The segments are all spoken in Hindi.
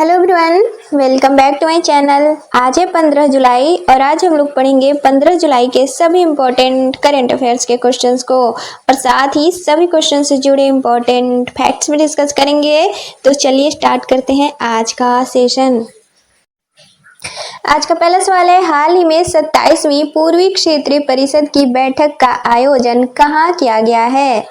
Hello everyone, welcome back to my channel. आज है 15 जुलाई और आज हम लोग पढ़ेंगे 15 जुलाई के सभी इंपॉर्टेंट करंट अफेयर्स के क्वेश्चंस को और साथ ही सभी क्वेश्चन से जुड़े इंपॉर्टेंट फैक्ट्स भी डिस्कस करेंगे। तो चलिए स्टार्ट करते हैं आज का सेशन। आज का पहला सवाल है, हाल ही में 27वीं पूर्वी क्षेत्रीय परिषद की बैठक का आयोजन कहाँ किया गया है?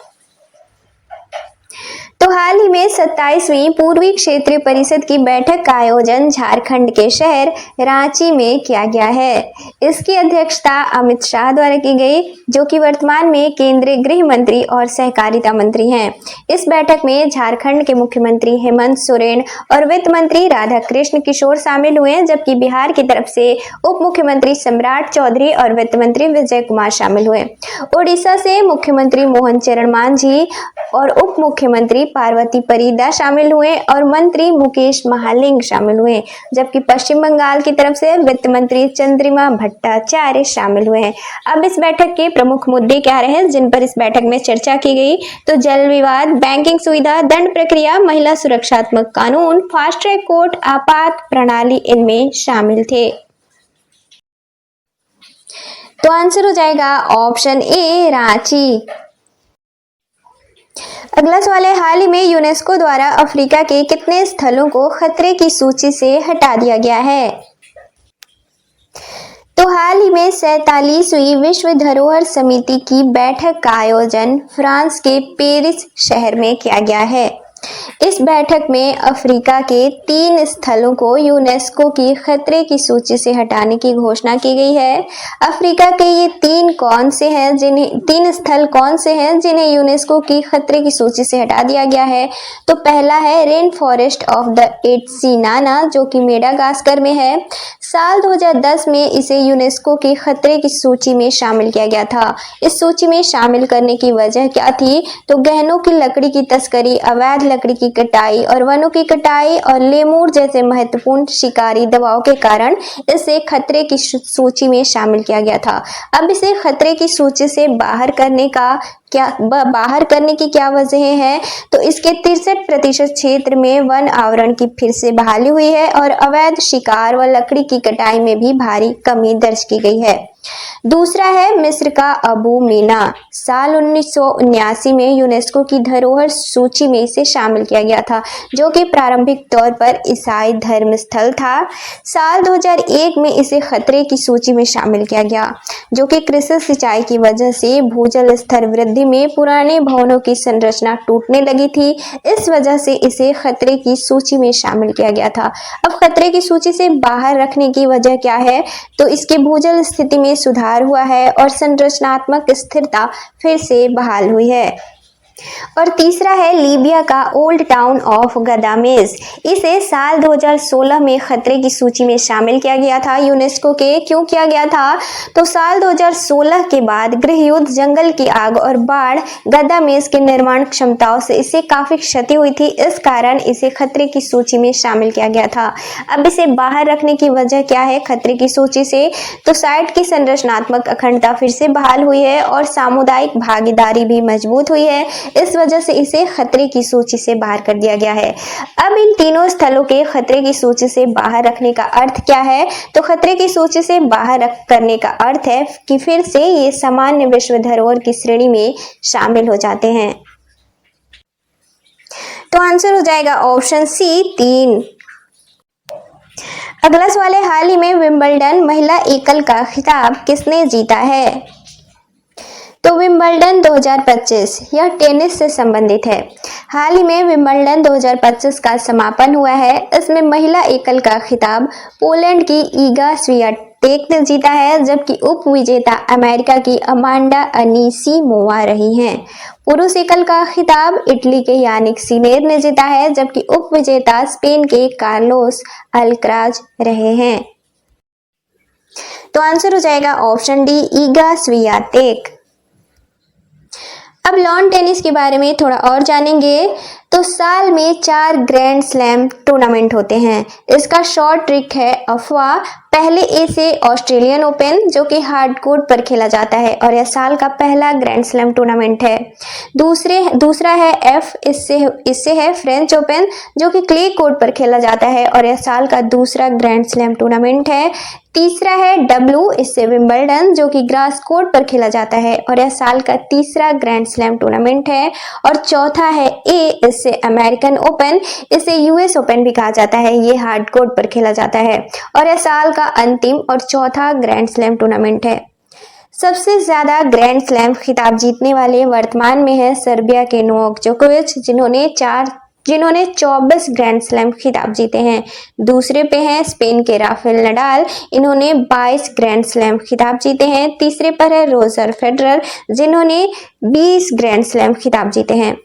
तो हाल ही में 27वीं पूर्वी क्षेत्रीय परिषद की बैठक का आयोजन झारखंड के शहर रांची में किया गया है। इसकी अध्यक्षता अमित शाह द्वारा की गई, जो कि वर्तमान में केंद्रीय गृह मंत्री और सहकारिता मंत्री हैं। इस बैठक में झारखंड के मुख्यमंत्री हेमंत सोरेन और वित्त मंत्री राधाकृष्ण किशोर शामिल हुए, जबकि बिहार की तरफ से उप मुख्यमंत्री सम्राट चौधरी और वित्त मंत्री विजय कुमार शामिल हुए। ओडिशा से मुख्यमंत्री मोहन चरण मांझी और उप मुख्यमंत्री पार्वती परिदा शामिल हुए और मंत्री मुकेश महालिंग शामिल हुए, जबकि पश्चिम बंगाल की तरफ से वित्त मंत्री चंद्रिमा भट्टाचार्य शामिल हुए हैं। अब इस बैठक के प्रमुख मुद्दे क्या रहे जिन पर इस बैठक में चर्चा की गई? तो जल विवाद, बैंकिंग सुविधा, दंड प्रक्रिया, महिला सुरक्षात्मक कानून, फास्ट ट्रैक कोर्ट, आपात प्रणाली इनमें शामिल थे। तो आंसर हो जाएगा ऑप्शन ए, रांची। अगला सवाल है, हाल ही में यूनेस्को द्वारा अफ्रीका के कितने स्थलों को खतरे की सूची से हटा दिया गया है? तो हाल ही में 47वीं विश्व धरोहर समिति की बैठक का आयोजन फ्रांस के पेरिस शहर में किया गया है। इस बैठक में अफ्रीका के 3 स्थलों को यूनेस्को की खतरे की सूची से हटाने की घोषणा की गई है। अफ्रीका के ये 3 स्थल कौन से हैं जिन्हें यूनेस्को की खतरे की सूची से हटा दिया गया है? तो पहला है रेन फॉरेस्ट ऑफ द एट्सिनाना, जो कि मेडागास्कर में है। साल 2010 में इसे यूनेस्को की खतरे की सूची में शामिल किया गया था। इस सूची में शामिल करने की वजह क्या थी? तो गहनों की लकड़ी की तस्करी, अवैध लकड़ी की कटाई और वनों की कटाई और लेमूर जैसे महत्वपूर्ण शिकारी दवाओं के कारण इसे खतरे की सूची में शामिल किया गया था। अब इसे खतरे की सूची से बाहर करने की क्या वजह है? तो इसके 63% क्षेत्र में वन आवरण की फिर से बहाली हुई है और अवैध शिकार व लकड़ी की कटाई में भी भारी कमी दर्ज की गई है। दूसरा है मिस्र का अबू मीना। साल 1979 में यूनेस्को की धरोहर सूची में इसे शामिल किया गया था, जो कि प्रारंभिक तौर पर ईसाई धर्म स्थल था। साल 2001 में इसे खतरे की सूची में शामिल किया गया, जो कि कृषि सिंचाई की वजह से भूजल स्तर वृद्धि में पुराने भवनों की संरचना टूटने लगी थी। इस वजह से इसे खतरे की सूची में शामिल किया गया था। अब खतरे की सूची से बाहर रखने की वजह क्या है? तो इसके भूजल स्थिति में सुधार हुआ है और संरचनात्मक स्थिरता फिर से बहाल हुई है। और तीसरा है लीबिया का ओल्ड टाउन ऑफ गदामेस। इसे साल 2016 में खतरे की सूची में शामिल किया गया था यूनेस्को के। क्यों किया गया था? तो साल 2016 के बाद गृह युद्ध, जंगल की आग और बाढ़ गदामेस के निर्माण क्षमताओं से इसे काफी क्षति हुई थी। इस कारण इसे खतरे की सूची में शामिल किया गया था। अब इसे बाहर रखने की वजह क्या है खतरे की सूची से? तो साइट की संरचनात्मक अखंडता फिर से बहाल हुई है और सामुदायिक भागीदारी भी मजबूत हुई है। इस वजह से इसे खतरे की सूची से बाहर कर दिया गया है। अब इन तीनों स्थलों के खतरे की सूची से बाहर रखने का अर्थ क्या है? तो खतरे की सूची से बाहर करने का अर्थ है कि फिर से ये सामान्य विश्व धरोहर की श्रेणी में शामिल हो जाते हैं। तो आंसर हो जाएगा ऑप्शन सी, 3। अगला सवाल है, हाल ही में विंबलडन महिला एकल का खिताब किसने जीता है? तो विंबलडन 2025 यह टेनिस से संबंधित है। हाल ही में विंबलडन 2025 का समापन हुआ है। इसमें महिला एकल का खिताब पोलैंड की ईगा स्वियाटेक ने जीता है, जबकि उप विजेता अमेरिका की अमांडा अनीसिमोवा रही हैं। पुरुष एकल का खिताब इटली के यानिक सिनेर ने जीता है, जबकि उप विजेता स्पेन के कार्लोस अल्कराज रहे हैं। तो आंसर हो जाएगा ऑप्शन डी, ईगा स्वियाटेक। अब लॉन टेनिस के बारे में थोड़ा और जानेंगे। तो साल में 4 ग्रैंड स्लैम टूर्नामेंट होते हैं। इसका शॉर्ट ट्रिक है अफवाह। पहले ए से ऑस्ट्रेलियन ओपन जो कि हार्ड कोर्ट पर खेला जाता है और यह साल का पहला ग्रैंड स्लैम टूर्नामेंट है। दूसरा है एफ, इससे है फ्रेंच ओपन जो कि क्ले कोर्ट पर खेला जाता है और यह साल का दूसरा ग्रैंड स्लैम टूर्नामेंट है। तीसरा है डब्ल्यू, इससे विंबलडन जो कि ग्रास कोर्ट पर खेला जाता है और यह साल का तीसरा ग्रैंड स्लैम टूर्नामेंट है। और चौथा है ए, इससे अमेरिकन ओपन, इसे यूएस ओपन भी कहा जाता है। ये हार्ड कोर्ट पर खेला जाता है और यह साल का अंतिम और चौथा ग्रैंड स्लैम टूर्नामेंट है। सबसे ज्यादा ग्रैंड स्लैम खिताब जीतने वाले वर्तमान में है सर्बिया के नोवाक जोकोविच जिन्होंने 24 ग्रैंड स्लैम खिताब जीते हैं। दूसरे पे हैं स्पेन के राफेल नडाल, इन्होंने 22 ग्रैंड स्लैम खिताब जीते हैं। तीसरे पर है रोजर फेडरर जिन्होंने 20 ग्रैंड स्लैम खिताब जीते हैं।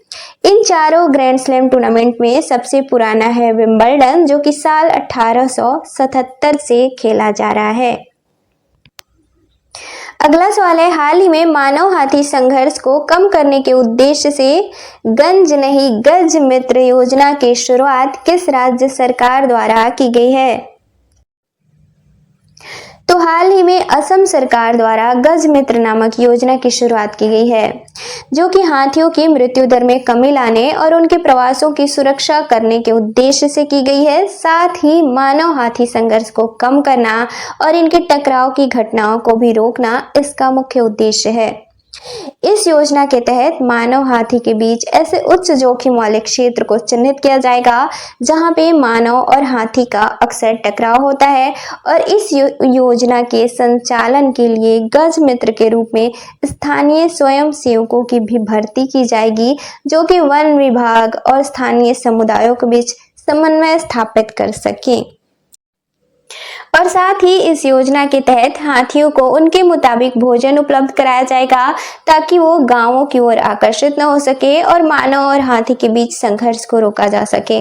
इन चारों ग्रैंड स्लैम टूर्नामेंट में सबसे पुराना है विंबलडन जो कि साल 1877 से खेला जा रहा है। अगला सवाल है, हाल ही में मानव हाथी संघर्ष को कम करने के उद्देश्य से गंज नहीं गज मित्र योजना की शुरुआत किस राज्य सरकार द्वारा की गई है? तो हाल ही में असम सरकार द्वारा गज मित्र नामक योजना की शुरुआत की गई है जो कि हाथियों की मृत्यु दर में कमी लाने और उनके प्रवासों की सुरक्षा करने के उद्देश्य से की गई है। साथ ही मानव हाथी संघर्ष को कम करना और इनके टकराव की घटनाओं को भी रोकना इसका मुख्य उद्देश्य है। इस योजना के तहत मानव हाथी के बीच ऐसे उच्च जोखिम वाले क्षेत्र को चिन्हित किया जाएगा जहां पे मानव और हाथी का अक्सर टकराव होता है और इस योजना के संचालन के लिए गज मित्र के रूप में स्थानीय स्वयं सेवकों की भी भर्ती की जाएगी जो कि वन विभाग और स्थानीय समुदायों के बीच समन्वय स्थापित कर सके। और साथ ही इस योजना के तहत हाथियों को उनके मुताबिक भोजन उपलब्ध कराया जाएगा ताकि वो गांवों की ओर आकर्षित न हो सके और मानव और हाथी के बीच संघर्ष को रोका जा सके।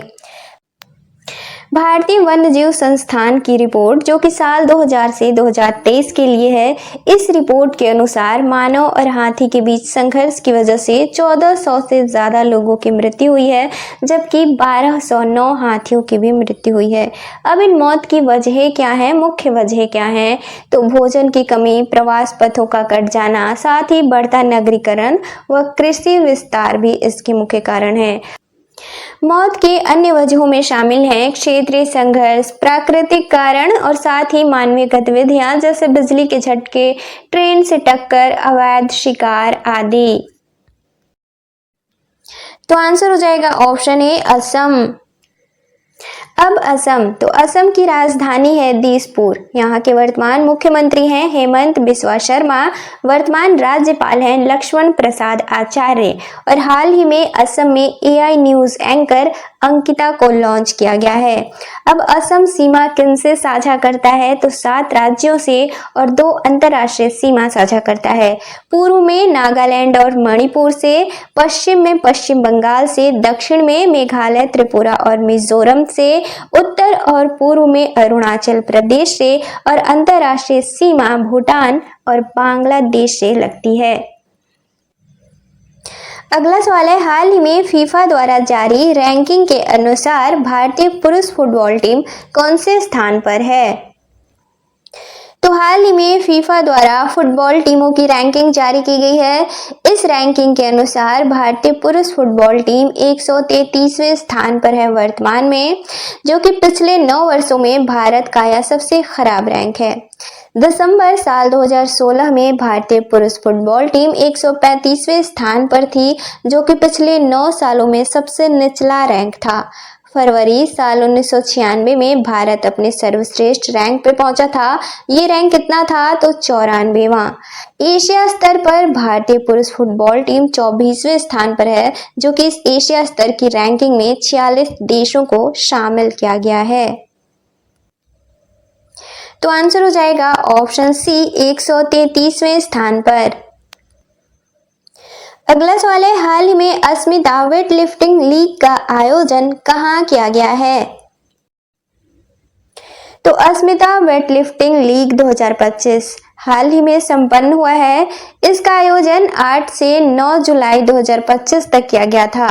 भारतीय वन्यजीव संस्थान की रिपोर्ट जो कि साल 2000 से 2023 के लिए है, इस रिपोर्ट के अनुसार मानव और हाथी के बीच संघर्ष की वजह से 1400 से ज्यादा लोगों की मृत्यु हुई है जबकि 1209 हाथियों की भी मृत्यु हुई है। अब इन मौत की वजह क्या है, मुख्य वजह क्या है? तो भोजन की कमी, प्रवास पथों का कट जाना, साथ ही बढ़ता नगरीकरण व कृषि विस्तार भी इसके मुख्य कारण है। मौत के अन्य वजहों में शामिल हैं क्षेत्रीय संघर्ष, प्राकृतिक कारण और साथ ही मानवीय गतिविधियां जैसे बिजली के झटके, ट्रेन से टक्कर, अवैध शिकार आदि। तो आंसर हो जाएगा ऑप्शन ए असम। अब असम, तो असम की राजधानी है दिसपुर। यहाँ के वर्तमान मुख्यमंत्री हैं हेमंत बिस्वा शर्मा, वर्तमान राज्यपाल हैं लक्ष्मण प्रसाद आचार्य और हाल ही में असम में एआई न्यूज एंकर अंकिता को लॉन्च किया गया है। अब असम सीमा किनसे साझा करता है? तो 7 राज्यों से और 2 अंतर्राष्ट्रीय सीमा साझा करता है। पूर्व में नागालैंड और मणिपुर से, पश्चिम में पश्चिम बंगाल से, दक्षिण में मेघालय, त्रिपुरा और मिजोरम से, उत्तर और पूर्व में अरुणाचल प्रदेश से और अंतर्राष्ट्रीय सीमा भूटान और बांग्लादेश से लगती है। अगला सवाल है, हाल ही में फीफा द्वारा जारी रैंकिंग के अनुसार भारतीय पुरुष फुटबॉल टीम कौन से स्थान पर है? तो हाल ही में फीफा द्वारा फुटबॉल टीमों की रैंकिंग जारी की गई है। इस रैंकिंग के अनुसार भारतीय पुरुष फुटबॉल टीम 133वें स्थान पर है वर्तमान में, जो कि पिछले 9 वर्षों में भारत का यह सबसे खराब रैंक है। दिसंबर साल 2016 में भारतीय पुरुष फुटबॉल टीम 135वें स्थान पर थी, जो कि पिछले 9 सालों में सबसे निचला रैंक था। फरवरी साल 1996 में भारत अपने सर्वश्रेष्ठ रैंक पे पहुंचा था। ये रैंक कितना था? तो 94वां। एशिया स्तर पर भारतीय पुरुष फुटबॉल टीम 24वें स्थान पर है, जो कि इस एशिया स्तर की रैंकिंग में 46 देशों को शामिल किया गया है। तो आंसर हो जाएगा ऑप्शन सी 133वें स्थान पर। अगला सवाल है, हाल ही में अस्मिता वेट लिफ्टिंग लीग का आयोजन कहाँ किया गया है? तो अस्मिता वेट लिफ्टिंग लीग 2025 हाल ही में संपन्न हुआ है। इसका आयोजन 8 से 9 जुलाई 2025 तक किया गया था।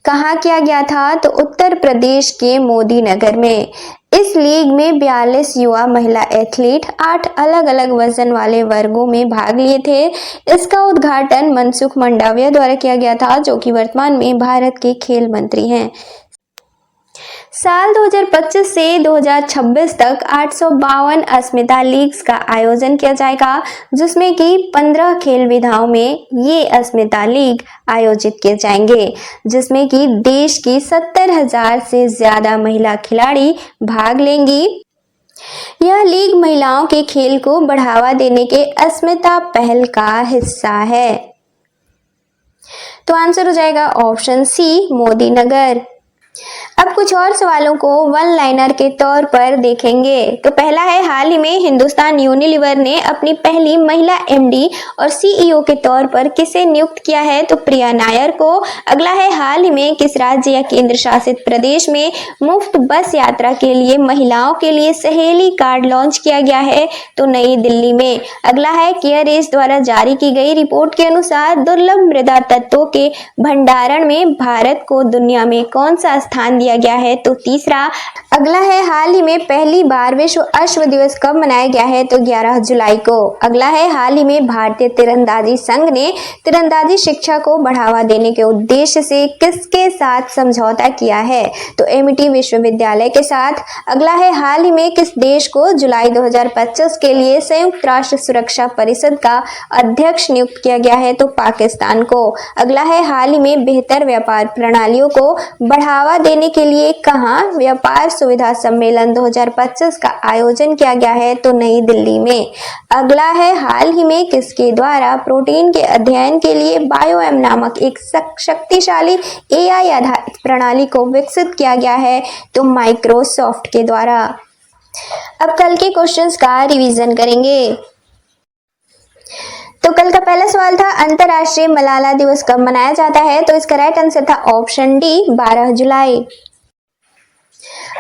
कहाँ किया गया था? तो उत्तर प्रदेश के मोदी नगर में। इस लीग में 42 युवा महिला एथलीट 8 अलग अलग वजन वाले वर्गों में भाग लिए थे। इसका उद्घाटन मनसुख मंडाविया द्वारा किया गया था, जो कि वर्तमान में भारत के खेल मंत्री हैं। साल 2025 से 2026 तक 852 अस्मिता लीग्स का आयोजन किया जाएगा, जिसमें कि 15 खेल विधाओं में ये अस्मिता लीग आयोजित किए जाएंगे, जिसमें कि देश की 70,000 से ज्यादा महिला खिलाड़ी भाग लेंगी। यह लीग महिलाओं के खेल को बढ़ावा देने के अस्मिता पहल का हिस्सा है। तो आंसर हो जाएगा ऑप्शन सी, मोदी नगर। अब कुछ और सवालों को वन लाइनर के तौर पर देखेंगे। तो पहला है, हाल ही में हिंदुस्तान यूनिलीवर ने अपनी पहली महिला एमडी और सीईओ के तौर पर किसे नियुक्त किया है? तो प्रिया नायर को। अगला है, हाल ही में किस राज्य या केंद्र शासित प्रदेश में मुफ्त बस यात्रा के लिए महिलाओं के लिए सहेली कार्ड लॉन्च किया गया है? तो नई दिल्ली में। अगला है, केयर एज द्वारा जारी की गई रिपोर्ट के अनुसार दुर्लभ मृदा तत्वों के भंडारण में भारत को दुनिया में कौन सा स्थान दिया गया है? तो तीसरा। अगला है, हाल ही में पहली बार विश्व अश्व दिवस कब मनाया गया है? तो 11 जुलाई को। अगला है, हाल ही में भारतीय तीरंदाजी संघ ने तीरंदाजी शिक्षा को बढ़ावा देने के उद्देश्य से किसके साथ समझौता किया है? तो एमिटी विश्वविद्यालय के साथ। अगला है, हाल ही में किस देश को जुलाई 2025 के लिए संयुक्त राष्ट्र सुरक्षा परिषद का अध्यक्ष नियुक्त किया गया है? तो पाकिस्तान को। अगला है, हाल ही में बेहतर व्यापार प्रणालियों को बढ़ावा देने के लिए कहां व्यापार सुविधा सम्मेलन 2025 का आयोजन किया गया है? तो नई दिल्ली में। अगला है, हाल ही में किसके द्वारा प्रोटीन के अध्ययन के लिए बायोएम नामक एक शक्तिशाली एआई आधारित प्रणाली को विकसित किया गया है? तो माइक्रोसॉफ्ट के द्वारा। अब कल के क्वेश्चंस का रिवीजन करेंगे। तो कल का पहला सवाल था, अंतर्राष्ट्रीय मलाला दिवस कब मनाया जाता है? तो इसका राइट आंसर था ऑप्शन डी, 12 जुलाई।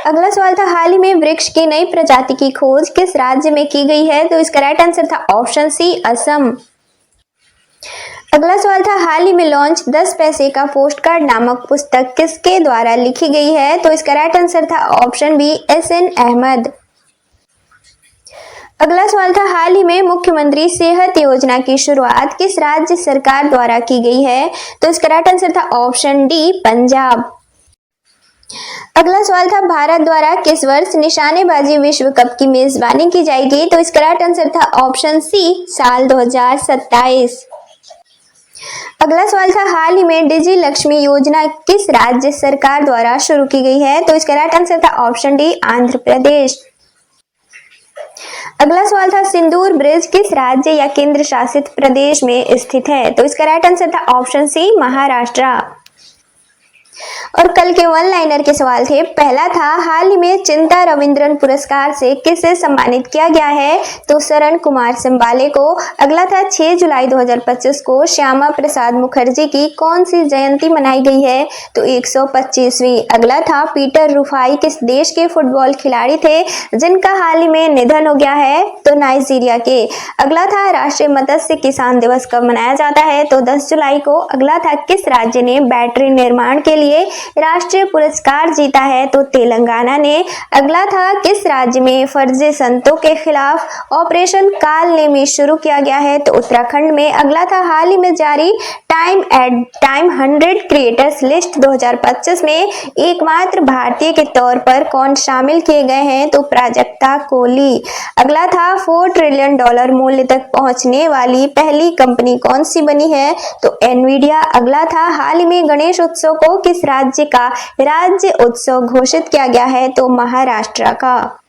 अगला सवाल था, हाल ही में वृक्ष की नई प्रजाति की खोज किस राज्य में की गई है? तो इसका राइट आंसर था ऑप्शन सी, असम। अगला सवाल था, हाल ही में लॉन्च 10 पैसे का पोस्ट कार्ड नामक पुस्तक किसके द्वारा लिखी गई है? तो इसका राइट आंसर था ऑप्शन बी, एस.एन. अहमद। अगला सवाल था, हाल ही में मुख्यमंत्री सेहत योजना की शुरुआत किस राज्य सरकार द्वारा की गई है? तो इसका राइट आंसर था ऑप्शन डी, पंजाब। अगला सवाल था, भारत द्वारा किस वर्ष निशानेबाजी विश्व कप की मेजबानी की जाएगी? तो इसका राइट आंसर था ऑप्शन सी, साल 2027। अगला सवाल था, हाल ही में डिजी लक्ष्मी योजना किस राज्य सरकार द्वारा शुरू की गई है? तो इसका राइट आंसर था ऑप्शन डी, आंध्र प्रदेश। अगला सवाल था, सिंदूर ब्रिज किस राज्य या केंद्र शासित प्रदेश में स्थित है? तो इसका राइट आंसर था ऑप्शन सी, महाराष्ट्र। और कल के वन लाइनर के सवाल थे। पहला था, हाल ही में चिंता रविंद्रन पुरस्कार से किसे सम्मानित किया गया है? तो शरण कुमार सिंबाले को। अगला था, 6 जुलाई 2025 को श्यामा प्रसाद मुखर्जी की कौन सी जयंती मनाई गई है? तो 125वीं। अगला था, पीटर रुफाई किस देश के फुटबॉल खिलाड़ी थे जिनका हाल ही में निधन हो गया है? तो नाइजीरिया के। अगला था, राष्ट्रीय मत्स्य किसान दिवस कब मनाया जाता है? तो 10 जुलाई को। अगला था, किस राज्य ने बैटरी निर्माण के लिए राष्ट्रीय पुरस्कार जीता है? तो तेलंगाना ने। अगला था, किस राज्य में फर्जी संतों के खिलाफ ऑपरेशन काल नेमी शुरू किया गया है? तो उत्तराखंड में। अगला था, हाल ही में जारी टाइम 100 क्रिएटर्स लिस्ट 2025 में एकमात्र भारतीय के तौर पर कौन शामिल किए गए हैं? तो प्राजक्ता कोहली। अगला था, $4 ट्रिलियन मूल्य तक पहुंचने वाली पहली कंपनी कौन सी बनी है? तो एनवीडिया। अगला था, हाल ही में गणेश उत्सव को किस राज्य का राज्य उत्सव घोषित किया गया है? तो महाराष्ट्र का।